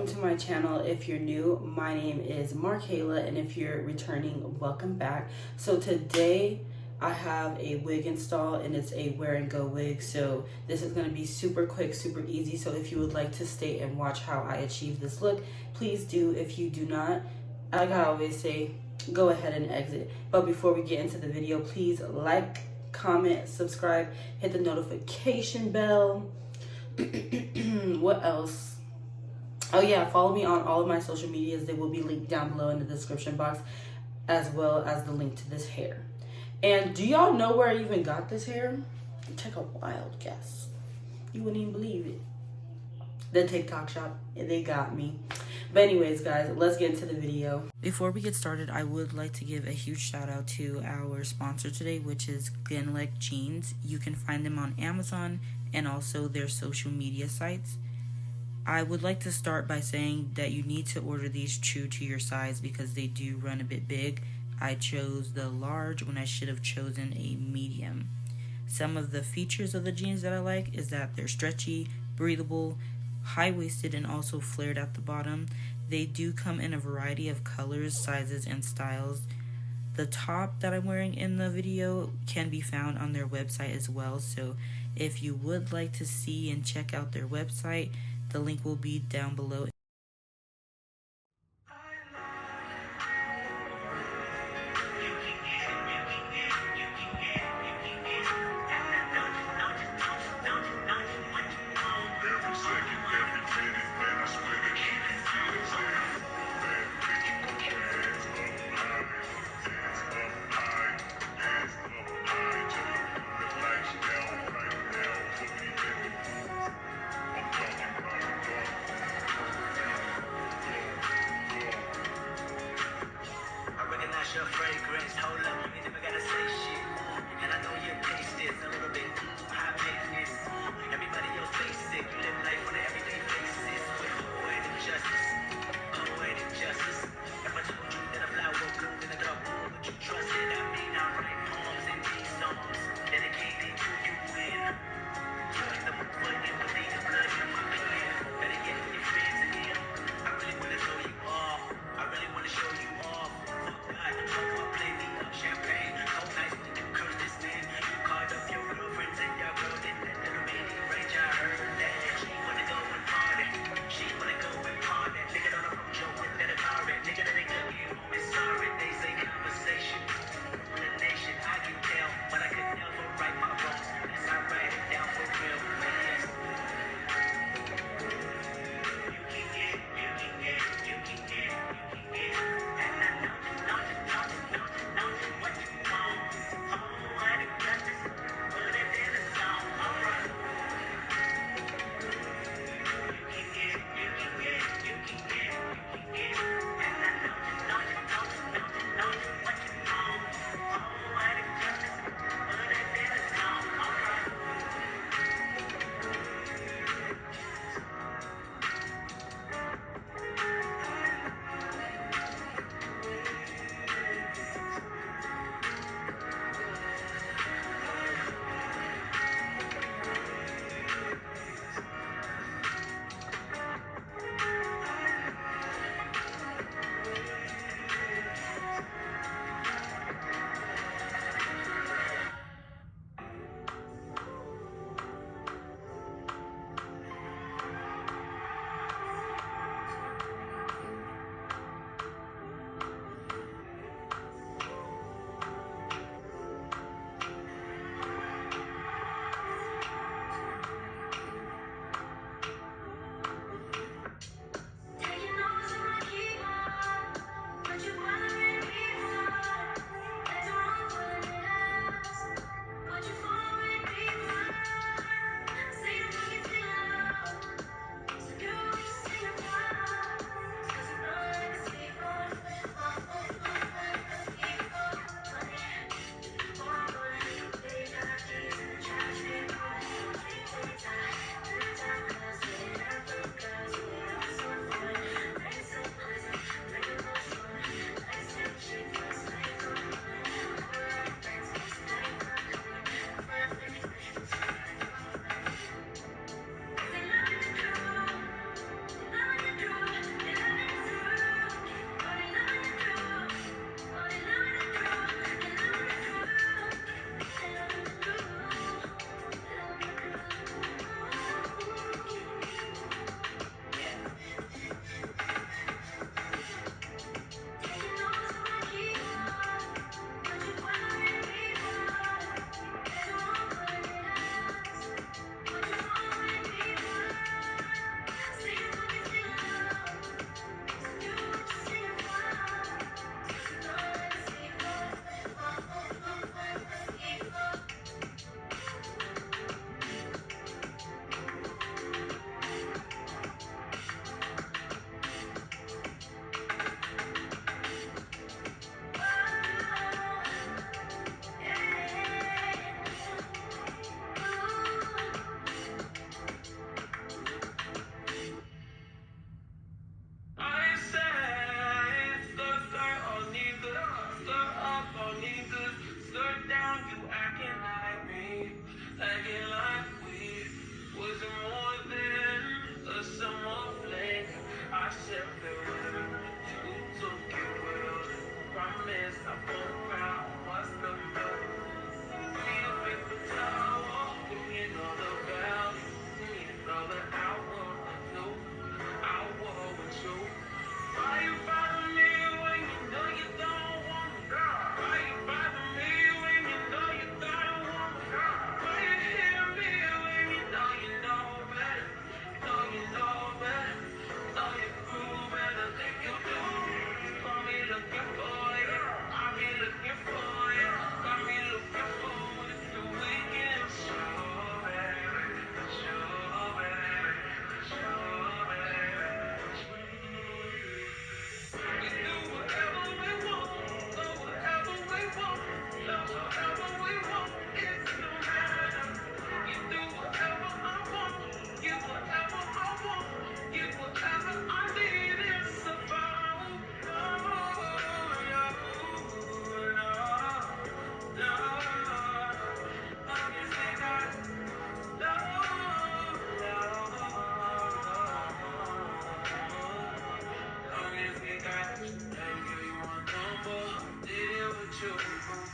welcome to my channel. If you're new, my name is Markayylaab, and if you're returning, welcome back. So today I have a wig install, and it's a wear and go wig. So this is going to be super quick, super easy. So if you would like to stay and watch how I achieve this look, please do. If you do not, like I always say, go ahead and exit. But before we get into the video, please like, comment, subscribe, hit the notification bell. What else? Oh yeah, follow me on all of my social medias. They will be linked down below in the description box, as well as the link to this hair. And do y'all know where I even got this hair? Take a wild guess. You wouldn't even believe it. The TikTok shop, they got me. But anyways, guys, let's get into the video. Before we get started, I would like to give a huge shout out to our sponsor today, which is Glueless jeans. You can find them on Amazon and also their social media sites. I would like to start by saying that you need to order these true to your size because they do run a bit big. I chose the large when I should have chosen a medium. Some of the features of the jeans that I like is that they're stretchy, breathable, high-waisted, and also flared at the bottom. They do come in a variety of colors, sizes, and styles. The top that I'm wearing in the video can be found on their website as well, so if you would like to see and check out their website, the link will be down below. Your fragrance, hold up, you never gotta say shit. And I know you taste it a little bit high maintenance. Everybody else basic, you live life on an everyday basis. With poetic justice, poetic justice. If I told you that a flower will bloom in the dark room, would you trust it? I mean, I write poems and these songs dedicated to you when you're the movement and believe the blood in my plan. Better yet, your fans in here. I really wanna show you off. I really wanna show you off. Champagne, cold nights you.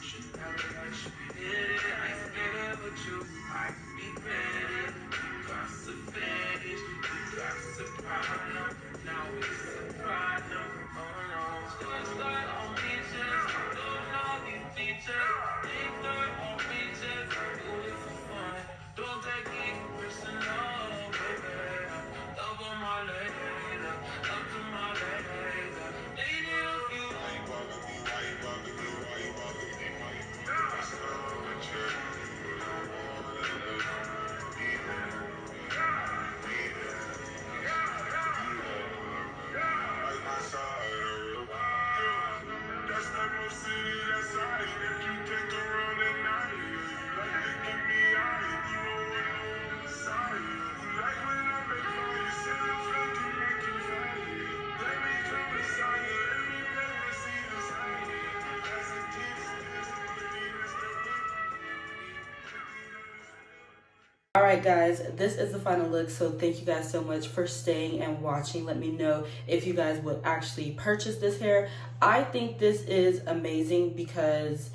Should never let you hit it. I ain't scared of you. I be ready. You got to finish. You got to problem. Now it's a problem. Oh no. Just like on beaches. Don't know these features. Think that on beaches. Do it for fun. Don't take it personal, baby. Love on my leg. Up to my leg. Dated a few. Why you bother me? Why you bother me? Why you bother me? Why you bother me? That's not on the chair. You don't want to be there. Be there. Like my side of the that's that most city, that's right. If you take a round at night, you like to give me eye. You know what I'm inside. You like when I make fire. You say I'm flaking, make you fire. Let me come inside you. Let me play my seat inside you. That's a distance. That's the whip. Alright guys, this is the final look, so thank you guys so much for staying and watching. Let me know if you guys would actually purchase this hair. I think this is amazing because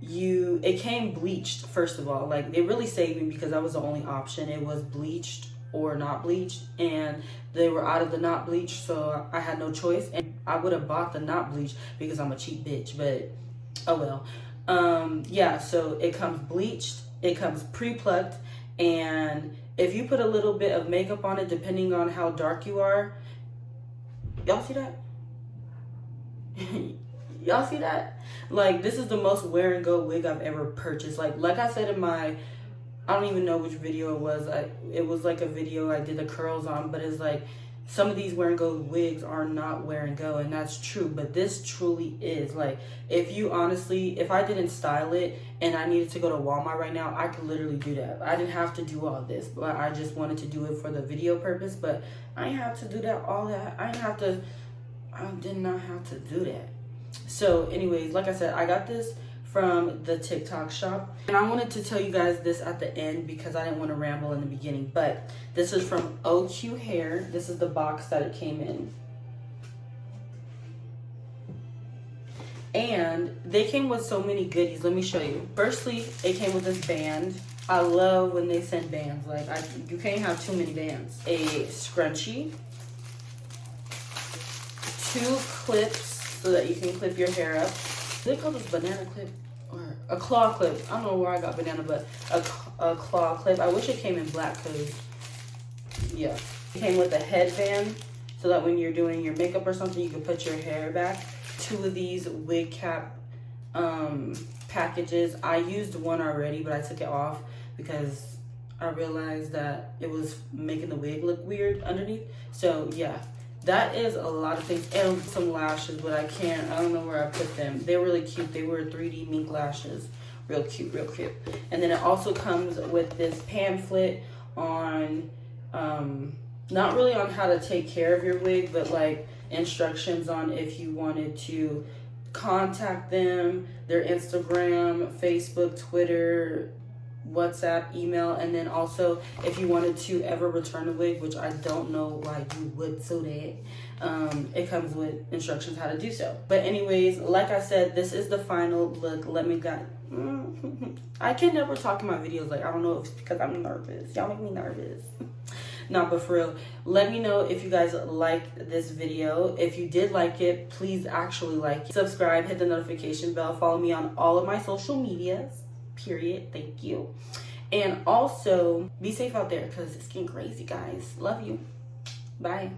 it came bleached, first of all. Like, it really saved me because that was the only option. It was bleached or not bleached, and they were out of the not bleached, so I had no choice. And I would have bought the not bleached because I'm a cheap bitch, but oh well. Yeah, so it comes bleached, it comes pre-plucked, and if you put a little bit of makeup on it, depending on how dark you are, y'all see that? Y'all see that? Like, this is the most wear and go wig I've ever purchased. Like I said in my, I don't even know which video it was. It was like a video I did the curls on, but it's like, some of these wear and go wigs are not wear and go, and that's true, but this truly is. Like, if I didn't style it and I needed to go to Walmart right now, I could literally do that. I didn't have to do all this, but I just wanted to do it for the video purpose. But I didn't have to do that, all that. I did not have to do that. So anyways, like I said, I got this from the TikTok shop, and I wanted to tell you guys this at the end because I didn't want to ramble in the beginning. But this is from OQ Hair. This is the box that it came in, and they came with so many goodies. Let me show you. Firstly, it came with this band. I love when they send bands. Like, you can't have too many bands. A scrunchie, 2 clips so that you can clip your hair up. They call this banana clip or a claw clip. I don't know where I got banana, but a claw clip. I wish it came in black because, yeah. It came with a headband so that when you're doing your makeup or something, you can put your hair back. 2 of these wig cap packages. I used one already, but I took it off because I realized that it was making the wig look weird underneath. So, yeah. That is a lot of things, and some lashes, but I don't know where I put them. They're really cute. They were 3D mink lashes. Real cute, real cute. And then it also comes with this pamphlet on, not really on how to take care of your wig, but like instructions on if you wanted to contact them, their Instagram, Facebook, Twitter, WhatsApp, email, and then also if you wanted to ever return a wig, which I don't know why you would so that, it comes with instructions how to do so. But anyways, like I said, this is the final look. I can never talk in my videos. Like, I don't know if it's because I'm nervous. Y'all make me nervous. No, but for real, let me know if you guys liked this video. If you did like it, please actually like it. Subscribe, hit the notification bell, follow me on all of my social medias. Period. Thank you. And also, be safe out there because it's getting crazy, guys. Love you. Bye.